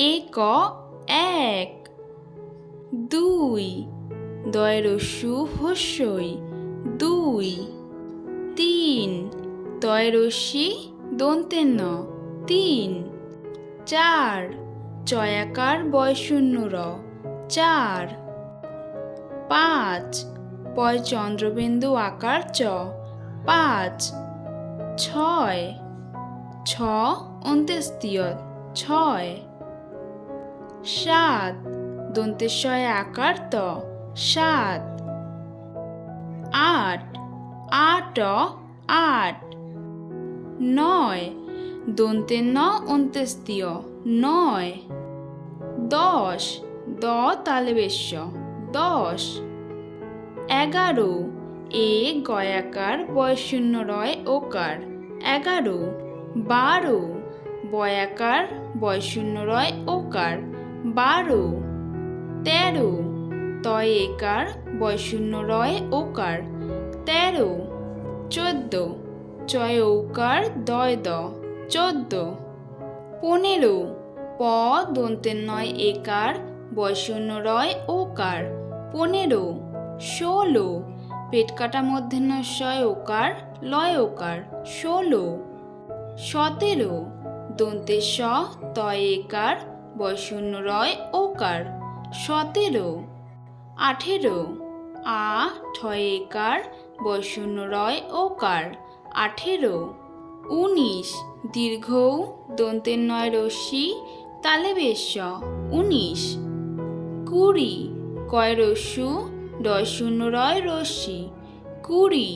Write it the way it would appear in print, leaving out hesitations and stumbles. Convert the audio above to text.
এক এক, দুই, দয় রস্যু হস্যই দুই, তিন, তয় রস্যি দন্তের ন তিন, চার, চয়াকার বয়শূন্য র চার, পাঁচ, পয় চন্দ্রবিন্দু আকার চ পাঁচ, ছয়, ছ অন্ত্যেস্তীয় ছয়, সাত, দন্তেশ্বয় আকার ত সাত, আট, আট আট, নয়, দন্তের ন অন্ত্যেস্তীয় নয়, দশ, দ তালবেশ্য দশ, এগারো, এ গয়াকার বয়শূন্য রয় ওকার এগারো, বারো, বয়াকার বয়শূন্য রয় ওকার বারো, তেরো, তয় একার বয়শূন্য রয় ওকার তেরো, চোদ্দ, চয় ঔকার দয় দ চোদ্দ, পনেরো, প দন্তের নয় একার বয়শূন্য রয় ওকার পনেরো, ষোলো, পেটকাটা মূর্ধন্যস্বয় ওকার লয় ওকার ষোলো, সতেরো, দন্তের স তয় একার বয়শূন্য রয় ওকার সতেরো, আঠেরো, আ ঠয় একার বয়শূন্য রয় ওকার আঠেরো, উনিশ, দীর্ঘ দন্তের নয় রস্যি তালেবেশ্য উনিশ, কুড়ি, কয় রস্যু ডয় শূন্য রয় রস্যি কুড়ি।